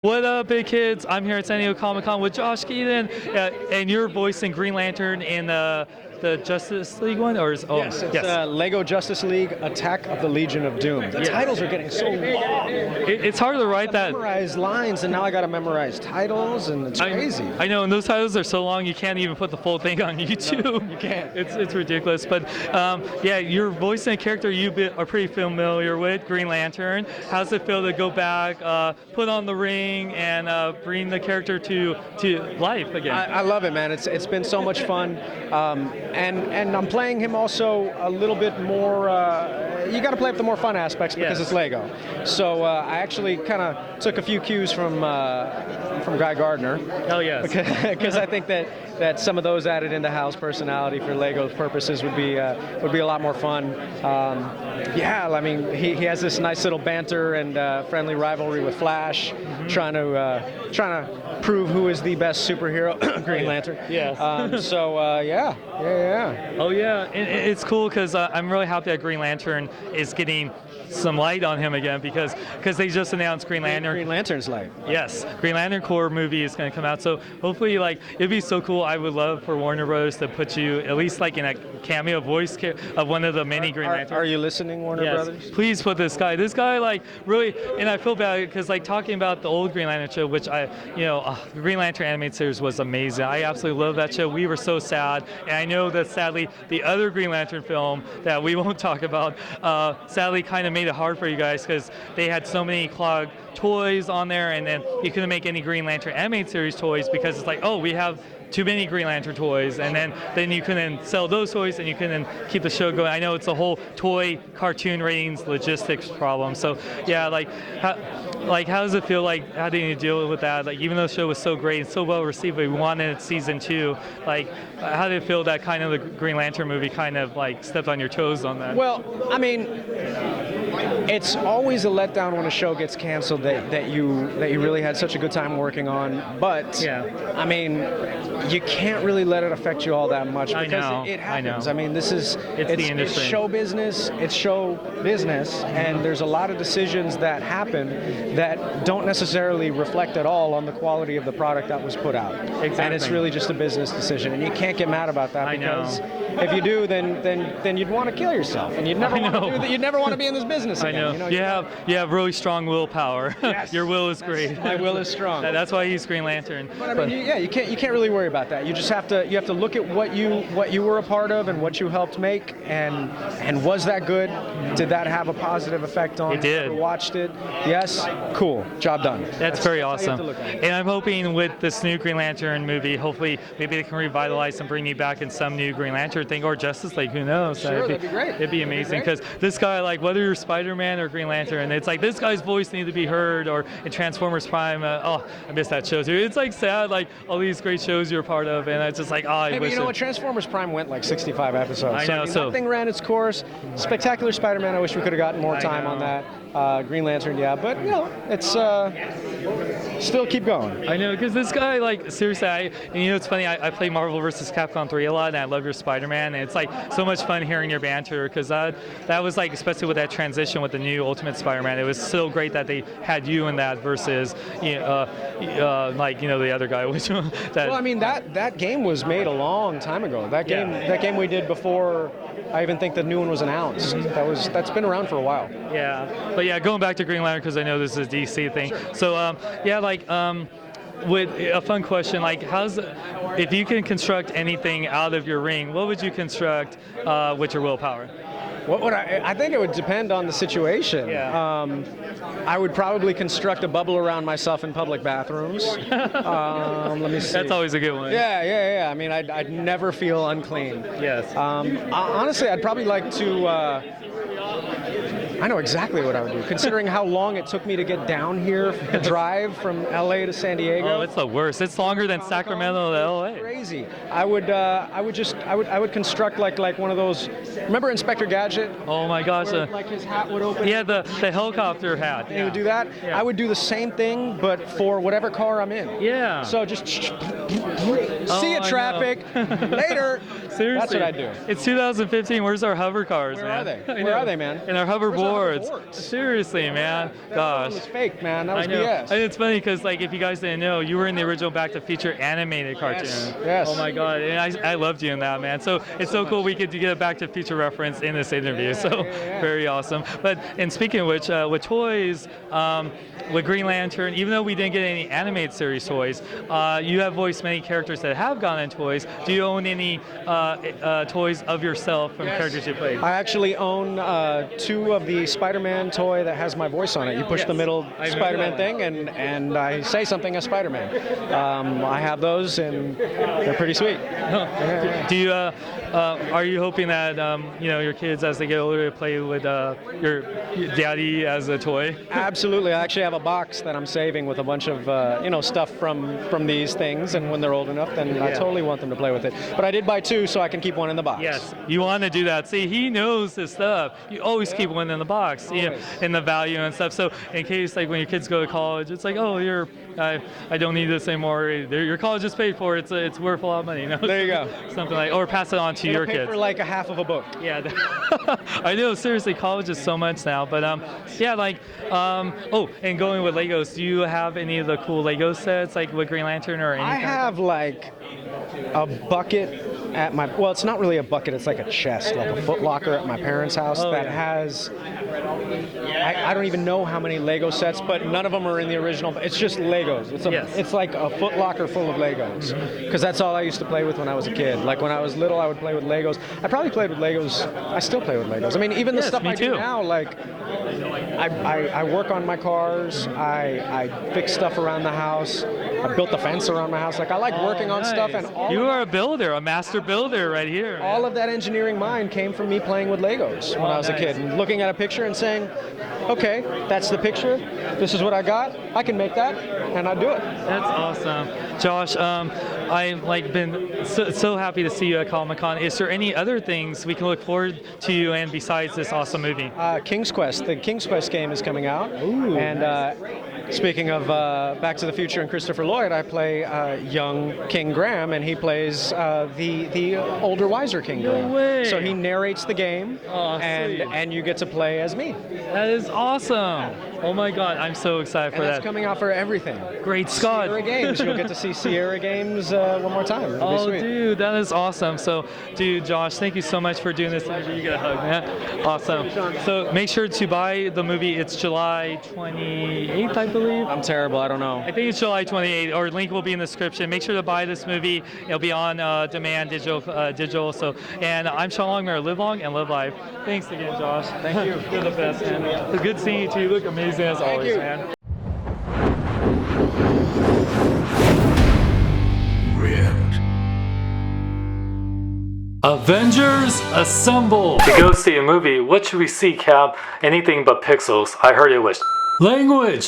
What up, big kids? I'm here at San Diego Comic-Con with Josh Keaton, and you're voicing Green Lantern in the Justice League one, or yes, it's Lego Justice League: Attack of the Legion of Doom. The titles are getting so long. It's hard to write that. Memorize lines, and now I got to memorize titles, and it's crazy. I know, and those titles are so long you can't even put the full thing on YouTube. No, you can't. It's ridiculous. But yeah, you're voicing a character you are pretty familiar with, Green Lantern. How's it feel to go back, put on the ring, and bring the character to life again? I love it, man. It's been so much fun. And I'm playing him also a little bit more. You got to play up the more fun aspects because it's Lego. So I actually kind of took a few cues from Guy Gardner. Oh yes. Because I think that some of those added into Hal's personality for Lego purposes would be a lot more fun. Yeah, I mean he has this nice little banter and friendly rivalry with Flash, trying to prove who is the best superhero, Green Lantern. Yes. Yeah. Oh yeah, and it's cool because I'm really happy that Green Lantern is getting some light on him again because they just announced Green Lantern. Green Lantern's light. Yes, Green Lantern Corps movie is going to come out. So hopefully, it'd be so cool. I would love for Warner Brothers to put you at least in a cameo voice of one of the many Green Lanterns. Are you listening, Warner Brothers? Please put this guy. This guy really, and I feel bad because talking about the old Green Lantern show, which the Green Lantern animated series was amazing. I absolutely love that show. We were so sad, and I know that sadly the other Green Lantern film that we won't talk about sadly kind of made it hard for you guys because they had so many clogged toys on there, and then you couldn't make any Green Lantern animated series toys because it's we have too many Green Lantern toys, and then you couldn't sell those toys and you couldn't keep the show going. I know it's a whole toy cartoon ratings logistics problem. So yeah, how does it feel how do you deal with that? Even though the show was so great and so well received, we wanted season 2. How did it feel that kind of the Green Lantern movie kind of stepped on your toes on that? Well, I mean, it's always a letdown when a show gets canceled that you really had such a good time working on. But yeah. I mean, you can't really let it affect you all that much because it happens. I mean, it's the industry. It's show business. And there's a lot of decisions that happen that don't necessarily reflect at all on the quality of the product that was put out. Exactly. And it's really just a business decision, and you can't get mad about that because if you do, then you'd want to kill yourself, and you'd never want to be in this business again. I know. You have really strong willpower. Yes. Your will is great. My will is strong. That's why he's Green Lantern. But I mean, you can't really worry about that. You just have to look at what you were a part of and what you helped make, and was that good? Did that have a positive effect on who watched it? Yes. Cool. Job done. That's very awesome. And I'm hoping with this new Green Lantern movie, hopefully maybe they can revitalize and bring you back in some new Green Lantern thing, or Justice League. Who knows? Sure, that'd be great. It'd be amazing because this guy, whether you're Spider-Man or Green Lantern, it's this guy's voice needs to be heard. Or in Transformers Prime, I missed that show too. It's sad, all these great shows you're a part of, and it's just I wish. But you know what? Transformers Prime went 65 episodes. I know. So nothing ran its course. Spectacular Spider-Man. I wish we could have gotten more time on that. Green Lantern, yeah, but it's still keep going. I know, because this guy, seriously, it's funny. I play Marvel vs. Capcom 3 a lot, and I love your Spider-Man, and it's so much fun hearing your banter because that was especially with that transition with the new Ultimate Spider-Man. It was so great that they had you in that versus the other guy. Well, I mean that game was made a long time ago. That game we did before I even think the new one was announced. That's been around for a while. Yeah. But yeah, going back to Green Lantern because I know this is a DC thing. Sure. So with a fun question, if you can construct anything out of your ring, what would you construct with your willpower? What would I think it would depend on the situation. Yeah. I would probably construct a bubble around myself in public bathrooms. Let me see. That's always a good one. Yeah. I mean, I'd never feel unclean. Yes. Honestly, I'd probably like to. I know exactly what I would do, considering how long it took me to get down here, the drive from LA to San Diego. Oh, it's the worst. It's longer than Sacramento to LA. Crazy. I would construct like one of those. Remember Inspector Gadget? Oh my gosh. Where, his hat would open. Yeah, the helicopter hat. And he would do that. Yeah. I would do the same thing, but for whatever car I'm in. Yeah. So just see you, traffic. Later. seriously. That's what I do. It's 2015. Where's our hover cars, Where man? are they? I Where know. are they, man? And our Where's our hoverboards. hoverboards? Seriously, man. Gosh. That was fake, man. That was I know. BS. And it's funny because, like, if you guys didn't know, you were in the original Back to the Future animated cartoon. Yes. Oh my God, and I loved you in that, man. So it's so cool we could get a Back to the Future reference in this interview. So very awesome. But and speaking of which, with toys, with Green Lantern, even though we didn't get any animated series toys, you have voiced many characters that have gotten in toys. Do you own any toys of yourself from characters you played? I actually own 2 of the Spider-Man toy that has my voice on it. You push the middle Spider-Man thing, and I say something as Spider-Man. I have those, and they're pretty sweet. Do you? Are you hoping that your kids, as they get older, play with your daddy as a toy? Absolutely. I actually have a box that I'm saving with a bunch of stuff from these things, and when they're old enough, then I totally want them to play with it. But I did buy 2 so I can keep one in the box. Yes, you want to do that. See, he knows his stuff. You always keep one in the box, and the value and stuff. So in case, like, when your kids go to college, it's like, oh, I don't need this anymore. Your college is paid for. It's worth a lot of money. There you go. Something like, or pass it on to your pay kids. for like a half of a book. Yeah, I know. Seriously, college is so much now. But and going with Legos, do you have any of the cool Lego sets, like with Green Lantern or anything? I have like a bucket at my, well, it's not really a bucket, it's like a chest, like a Foot Locker at my parents' house that has, I don't even know how many Lego sets, but none of them are in the original. It's just Legos. It's like a Foot Locker full of Legos, because that's all I used to play with when I was a kid. Like when I was little, I would play with Legos. I probably played with Legos. I still play with Legos. I mean, even the stuff I do now, like I work on my cars. I fix stuff around the house. I built the fence around my house. Like I like working on stuff, and you are a builder, a master builder right here. All of that engineering mind came from me playing with Legos when I was a kid, and looking at a picture and saying, okay, that's the picture. This is what I got. I can make that, and I do it. That's awesome. Josh, I've been so happy to see you at Comic-Con. Is there any other things we can look forward to you and besides this awesome movie? King's Quest. The King's Quest game is coming out. Ooh. And speaking of Back to the Future and Christopher Lloyd, I play young King Graham, and he plays the older, wiser King Graham. No way. So he narrates the game, and you get to play as me. That is awesome. Oh my God, I'm so excited for and that. That's coming out for everything. Great Scott. Sierra Games. You'll get to see Sierra Games one more time. It'll be sweet. Dude, that is awesome. So, dude, Josh, thank you so much for doing this interview. You get a hug, man. Awesome. So make sure to buy the movie. It's July 28th, I believe. I'm terrible. I don't know. I think it's July 28th, or link will be in the description. Make sure to buy this movie. It'll be on demand, digital. So, and I'm Sean Longmire. Live long and live life. Thanks again, Josh. Thank you. You're the best, man. It's good seeing you too. You look amazing as always, man. Avengers Assemble! To go see a movie, what should we see, Cap? Anything but pixels. I heard it was language.